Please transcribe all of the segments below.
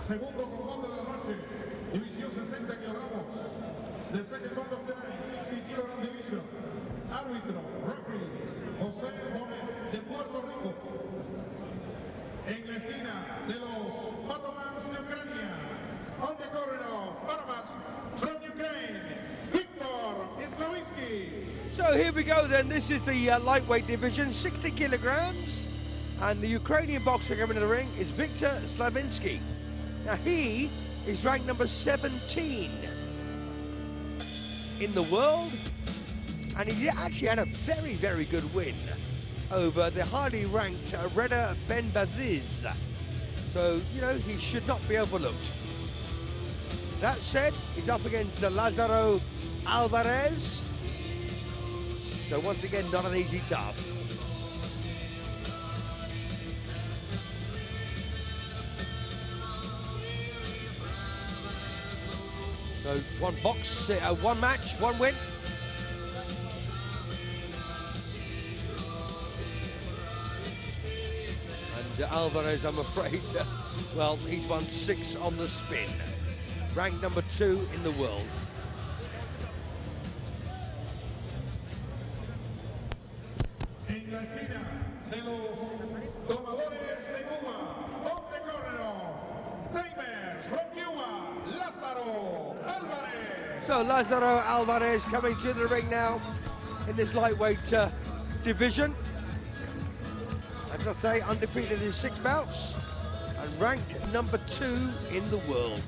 Segundo combate de la noche, división 60 kilogramos. The second bout of the night, 60 kilogram division. Árbitro, referee, José Gómez de Puerto Rico. En la esquina de los Otamans de Ucrania. On the corridor, Otamans from Ukraine, Viktor SLAVINSKYI. So here we go then. This is the lightweight division, 60 kilograms. And the Ukrainian boxer coming to the ring is Viktor SLAVINSKYI. Now he is ranked number 17 in the world. And he actually had a very, very good win over the highly ranked Reda Benbaziz. So, you know, he should not be overlooked. That said, he's up against Lazaro ALVAREZ. So once again, not an easy task. So one box, one match, one win. And Alvarez, I'm afraid, well, he's won 6 on the spin. Ranked number 2 in the world. En la esquina de los Domadores de Cuba, donde corren from Cuba, Lazaro ALVAREZ. So Lazaro ALVAREZ coming to the ring now in this lightweight division. As I say, undefeated in 6 bouts and ranked number 2 in the world.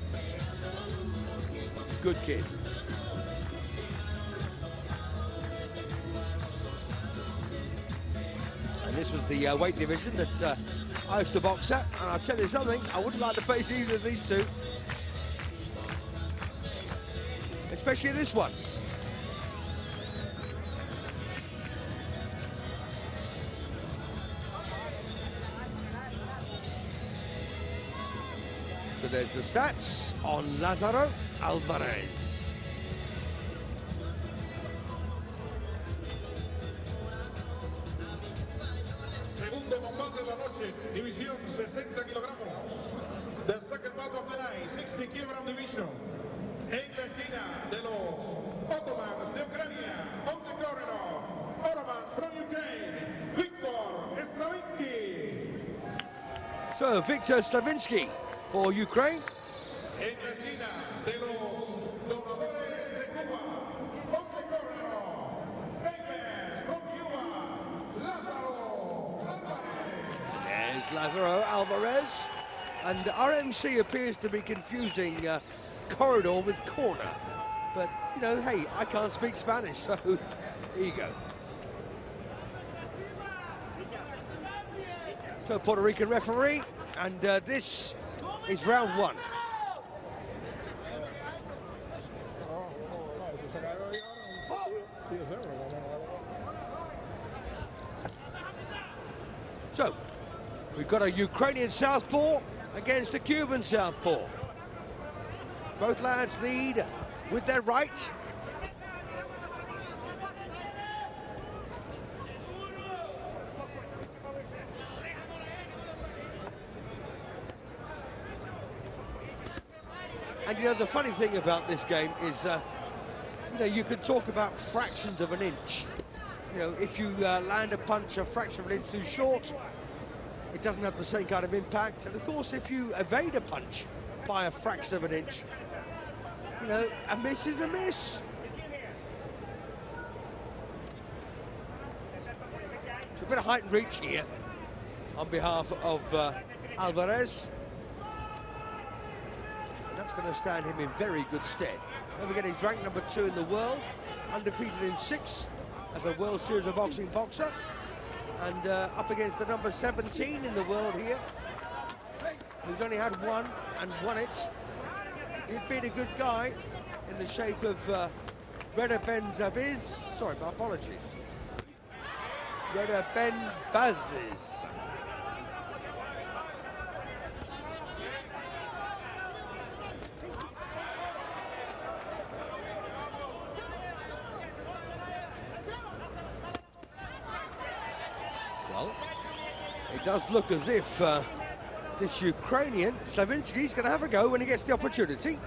Good kid. And this was the weight division that I used to box at, and I'll tell you something, I wouldn't like to face either of these two. Especially this one. So there's the stats on Lazaro ALVAREZ. Segundo combate de la noche, división 60 kilogramos. The second bout of the night, 60 kilogram division. En la esquina de los Otamans de Ucrania, on the corridor, Otamans from Ukraine, Viktor SLAVINSKYI. So Viktor SLAVINSKYI for Ukraine. En la esquina de los Domadores de Cuba, on the corridor, from Cuba, Lazaro ALVAREZ. There's Lazaro ALVAREZ. And RMC appears to be confusing corridor with corner. But, you know, hey, I can't speak Spanish, so here you go. So Puerto Rican referee, and this is round 1. So, we've got a Ukrainian southpaw against a Cuban southpaw. Both lads lead with their right. And you know, the funny thing about this game is, you know, you can talk about fractions of an inch. You know, if you land a punch a fraction of an inch too short, it doesn't have the same kind of impact. And of course, if you evade a punch by a fraction of an inch, you know, a miss is a miss. So a bit of height and reach here on behalf of ALVAREZ. That's going to stand him in very good stead. Don't forget, he's ranked number 2 in the world, undefeated in 6 as a World Series of Boxing boxer, and up against the number 17 in the world here, who's only had 1 and won it. He'd beat a good guy in the shape of Reda Benbaziz. Sorry, my apologies. Reda Benbaziz. Well, it does look as if This Ukrainian, SLAVINSKYI, is going to have a go when he gets the opportunity.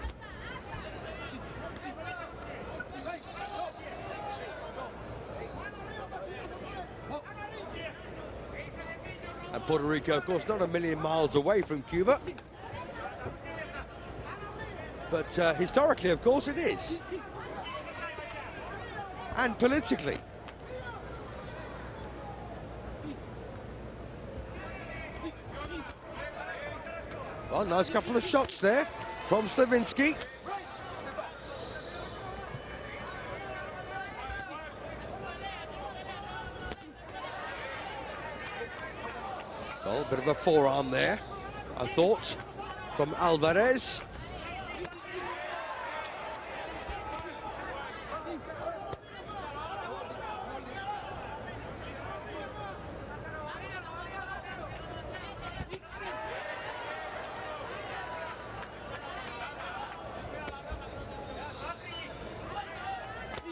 And Puerto Rico, of course, not a million miles away from Cuba. But historically, of course, it is. And politically. Well, nice couple of shots there from SLAVINSKYI. Well, a bit of a forearm there, I thought, from ALVAREZ.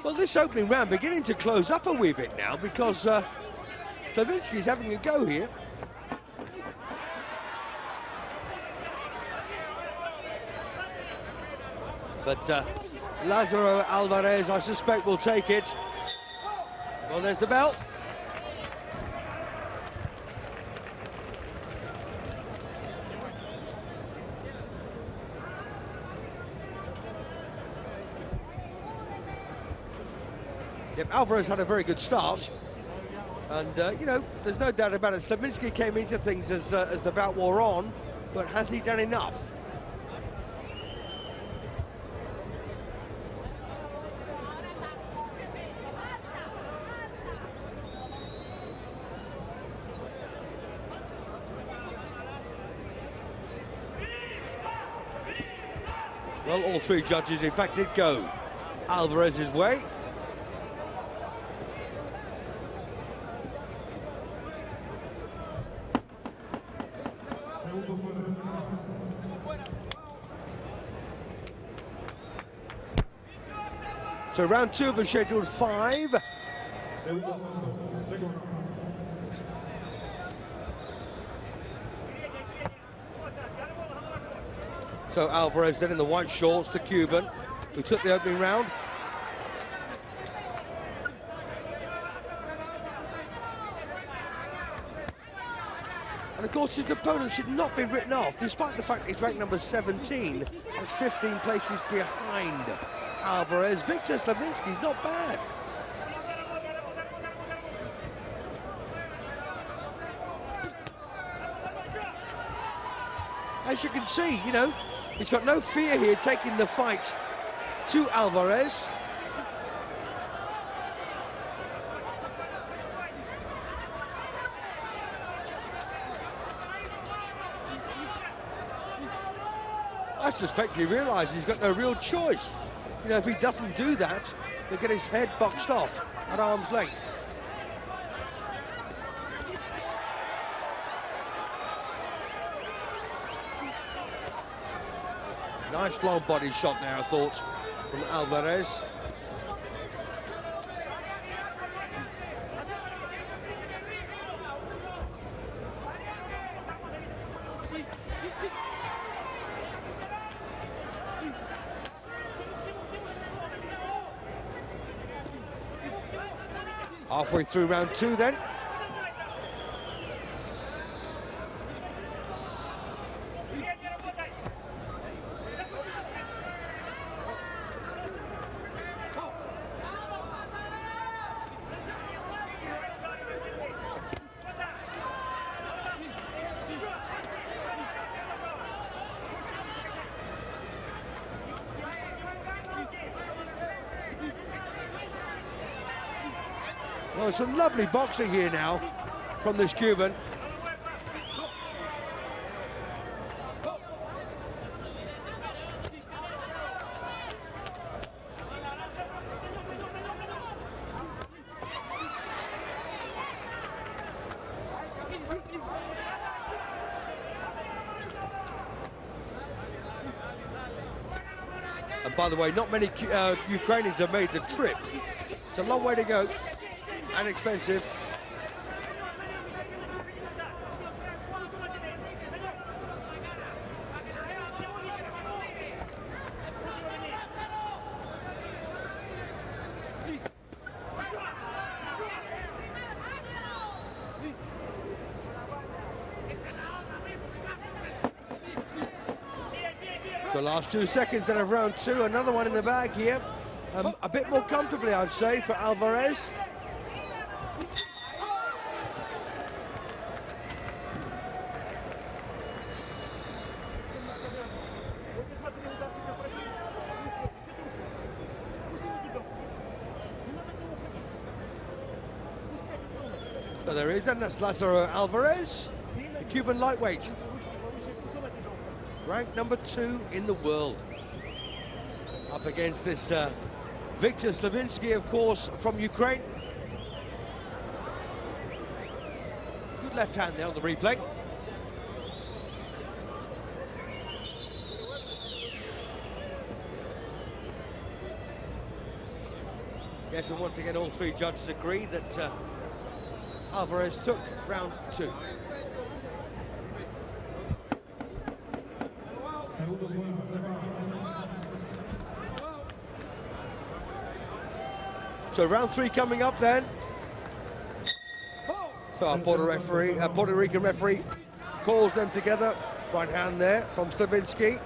Well, this opening round beginning to close up a wee bit now because SLAVINSKYI's having a go here. But Lazaro ALVAREZ, I suspect, will take it. Well, there's the bell. Yep, ALVAREZ had a very good start. And, you know, there's no doubt about it. SLAVINSKYI came into things as the bout wore on, but has he done enough? Well, all three judges, in fact, did go ALVAREZ's way. So round two of the scheduled 5. So ALVAREZ then in the white shorts, the Cuban, who took the opening round. And of course his opponent should not be written off, despite the fact he's ranked number 17, that's 15 places behind ALVAREZ. Viktor SLAVINSKYI's not bad. As you can see, you know, he's got no fear here taking the fight to ALVAREZ. I suspect he realises he's got no real choice. You know, if he doesn't do that, he'll get his head boxed off at arm's length. Nice long body shot there, I thought, from ALVAREZ. Halfway through round two then. Well, some lovely boxing here now from this Cuban. And by the way, not many Ukrainians have made the trip. It's a long way to go. And expensive. So last 2 seconds then of round 2, another one in the bag here. A bit more comfortably, I'd say, for Alvarez. So there is, and that's Lazaro Alvarez, the Cuban lightweight. Ranked number 2 in the world. Up against this Viktor SLAVINSKYI, of course, from Ukraine. Good left hand there on the replay. Yes, and once again, all 3 judges agree that Alvarez took round 2. So round 3 coming up then. So our Puerto Rican referee calls them together. Right hand there from SLAVINSKYI.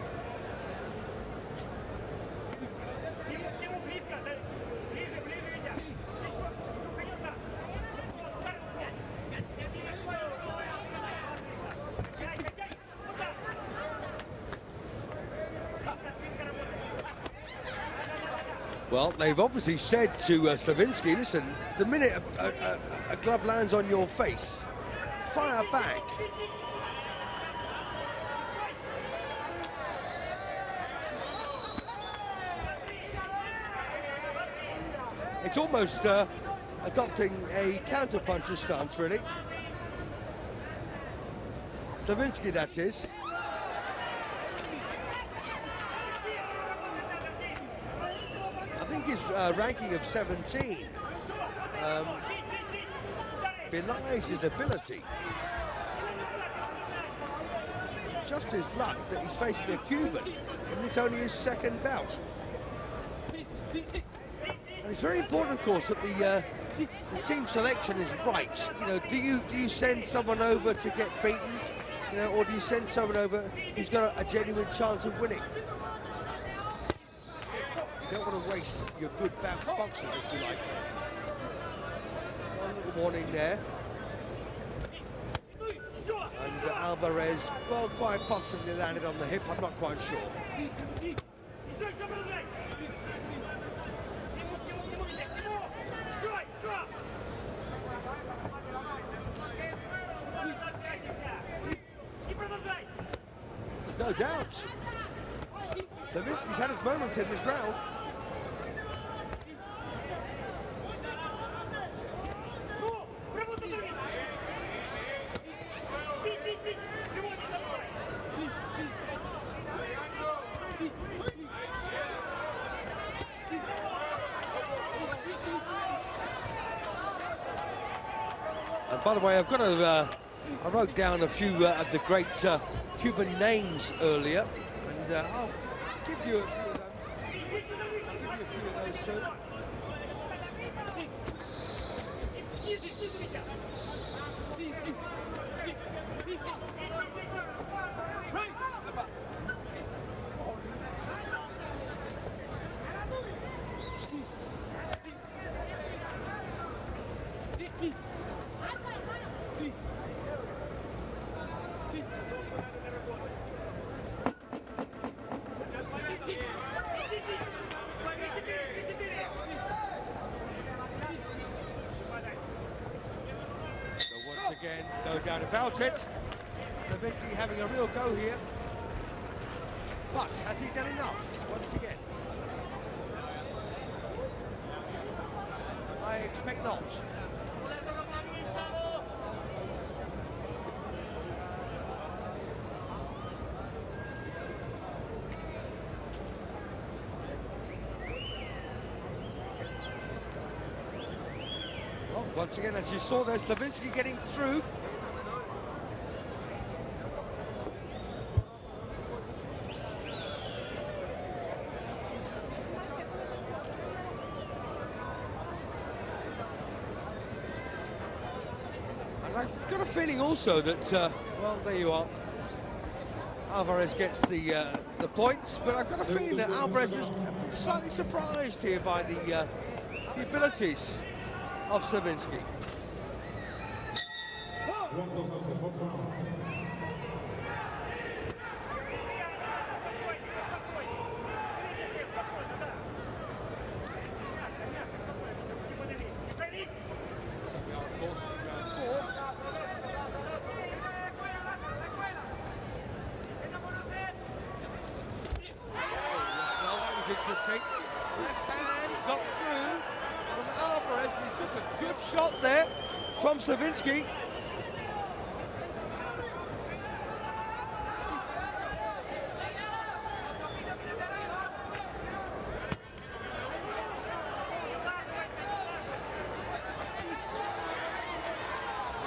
Well, they've obviously said to SLAVINSKYI, listen, the minute a glove lands on your face, fire back. It's almost adopting a counter-puncher stance, really. SLAVINSKYI, that is. I think his ranking of 17 belies his ability. Just his luck that he's facing a Cuban, and it's only his 2nd bout. And it's very important, of course, that the team selection is right. You know, do you send someone over to get beaten, you know, or do you send someone over who's got a genuine chance of winning? You don't want to waste your good boxers, if you like. One little warning there. And Alvarez, well, quite possibly landed on the hip, I'm not quite sure. There's no doubt. SLAVINSKYI's had his moments in this round. And by the way, I've got to, I wrote down a few of the great Cuban names earlier, and I'll give you a few of them. I'll give you a few of those soon. Again, no doubt about it. SLAVINSKYI having a real go here. But has he done enough once again? I expect not. Once again, as you saw, there's SLAVINSKYI getting through. And I've got a feeling also that, well, there you are. Alvarez gets the points, but I've got a feeling that Alvarez is slightly surprised here by the abilities of SLAVINSKYI. Interesting. Left hand got through from Alvarez, but he took a good shot there from SLAVINSKYI.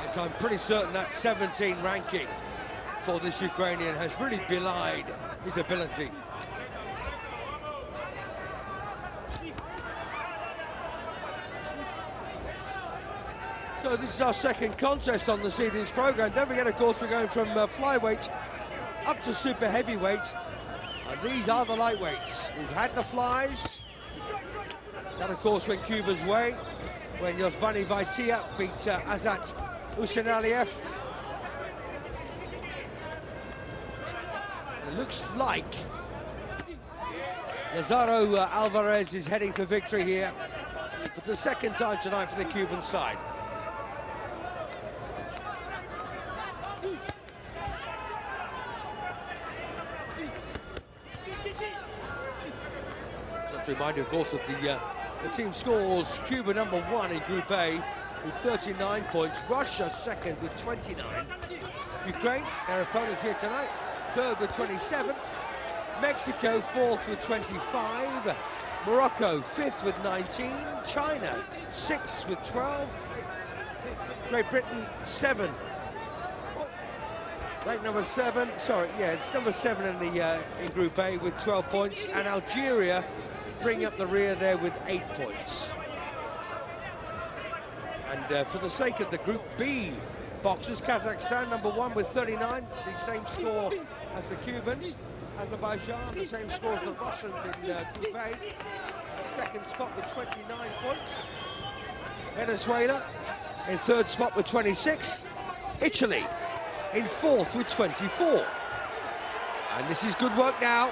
Yes, I'm pretty certain that 17 ranking for this Ukrainian has really belied his ability. So this is our second contest on the seedings program. Don't forget, of course, we're going from flyweight up to super heavyweight, and these are the lightweights. We've had the flies. That, of course, went Cuba's way when Yosbani Vaitia beat Azat Usenaliev. It looks like Lazaro Alvarez is heading for victory here for the second time tonight for the Cuban side. Reminder, of course, of the team scores. Cuba number 1 in Group A with 39 points. Russia second with 29. Ukraine, their opponents here tonight, third with 27. Mexico fourth with 25. Morocco fifth with 19. China sixth with 12. Great Britain 7. Ranked number 7. Sorry, yeah, it's number 7 in the in Group A with 12 points, and Algeria bring up the rear there with 8 points. And for the sake of the Group B boxers, Kazakhstan number 1 with 39, the same score as the Cubans. Azerbaijan, the same score as the Russians in Group A. Second spot with 29 points. Venezuela in third spot with 26. Italy in fourth with 24. And this is good work now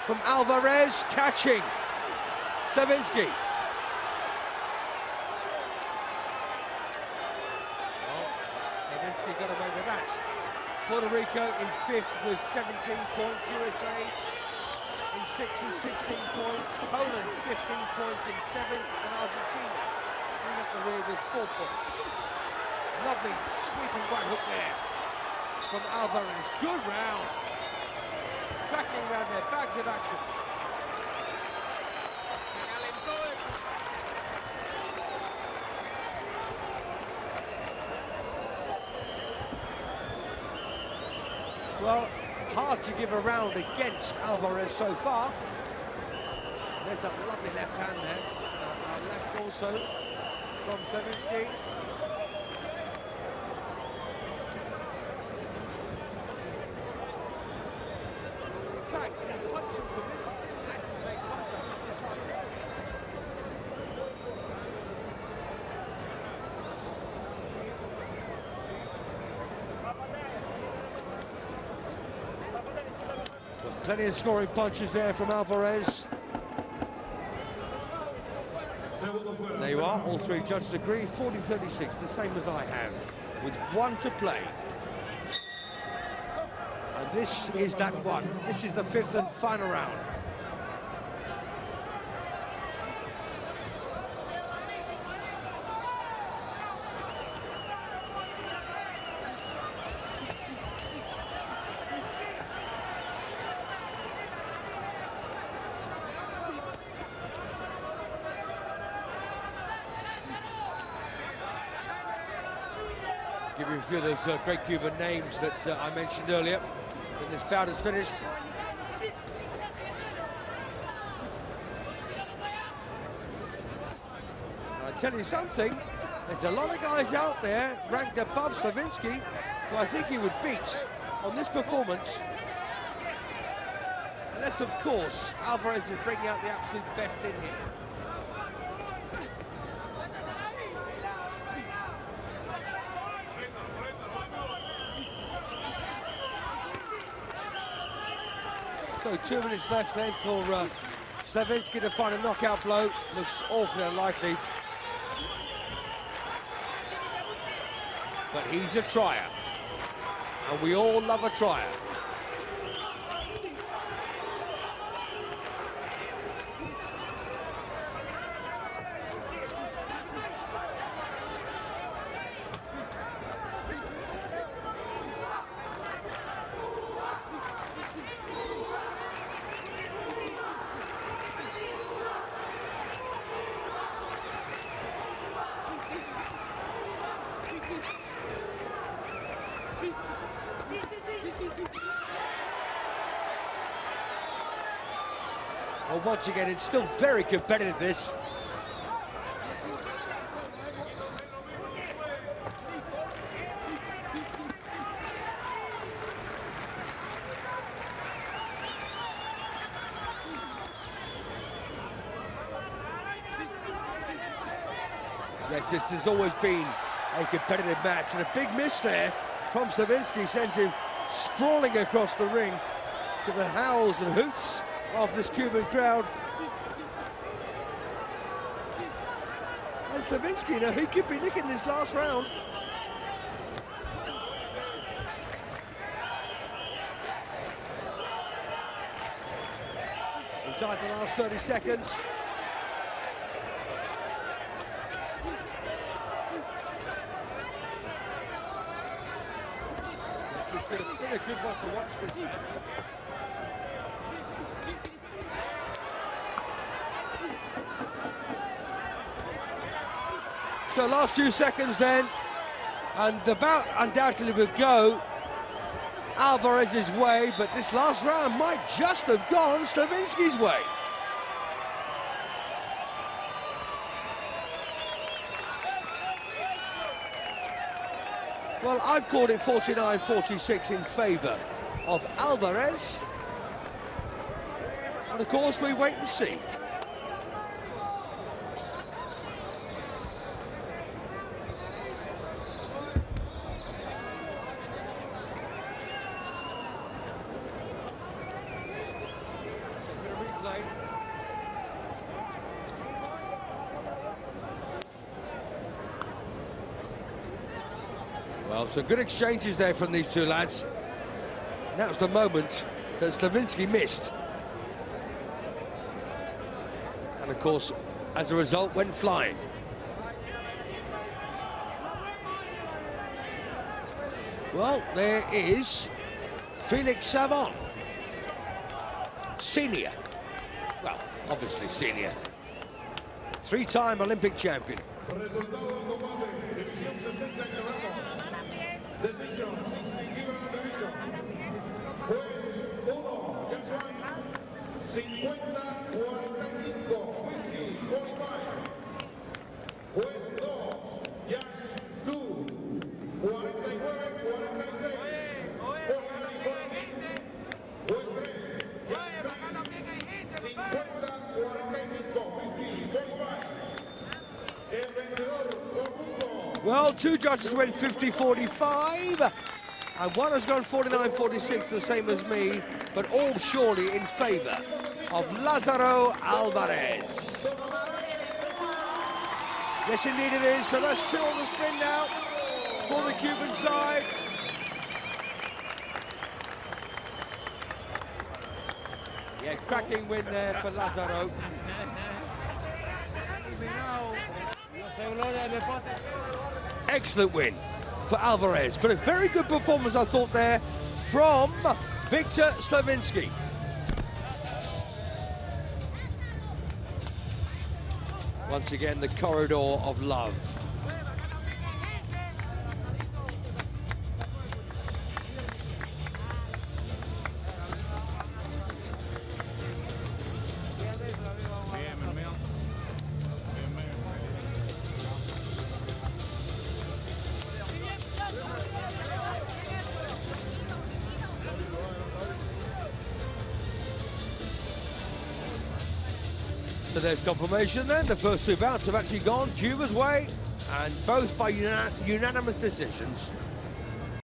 from Alvarez, catching SLAVINSKYI. Well, SLAVINSKYI got away with that. Puerto Rico in fifth with 17 points. USA in sixth with 16 points. Poland 15 points in seventh. And Argentina bring up the rear with 4 points. Lovely sweeping right hook there from Alvarez. Good round. Cracking around there, bags of action. Well, hard to give a round against Alvarez so far. There's that lovely left hand there. Left also from SLAVINSKYI. In fact, he punched him for this and actually made contact with the target. Plenty of scoring punches there from Alvarez. And there you are, all three judges agree, 40-36, the same as I have, with 1 to play. And this is that one. This is the 5th and final round. Give you a few of those great Cuban names that I mentioned earlier when this bout is finished. I tell you something, there's a lot of guys out there ranked above SLAVINSKYI who I think he would beat on this performance unless, of course, Alvarez is bringing out the absolute best in him. So 2 minutes left then for SLAVINSKYI to find a knockout blow. Looks awfully unlikely. But he's a trier, and we all love a trier. Well, once again, it's still very competitive, this. Yes, this has always been a competitive match, and a big miss there from SLAVINSKYI sends him sprawling across the ring to the howls and hoots of this Cuban crowd. And SLAVINSKYI, you know, he could be nicking this last round. Inside the last 30 seconds. It's going to be a good one to watch this as. So last few seconds then, and the bout undoubtedly will go Alvarez's way, but this last round might just have gone SLAVINSKYI's way. Well, I've called it 49-46 in favour of Alvarez. And of course, we wait and see. Well, some good exchanges there from these two lads. That was the moment that SLAVINSKYI missed. And of course, as a result, went flying. Well, there is Felix Savon, senior. Well, obviously senior. 3-time Olympic champion. Decisión, distinguida en la división. Juez 1, Joshua, 50-45, 50-45. Juez 2, Josh 2, 49-46, 49-46. Juez 3, Josh 50-45, 50-45. El vencedor por punto. Well, two judges went 50-45, and one has gone 49-46, the same as me, but all surely in favour of Lazaro Alvarez. Yes, indeed it is. So that's 2 on the spin now for the Cuban side. Yeah, cracking win there for Lazaro. Excellent win for Alvarez, but a very good performance, I thought, there from Viktor SLAVINSKYI. Once again, the corridor of love. So there's confirmation then. The first two bouts have actually gone Cuba's way, and both by unanimous decisions.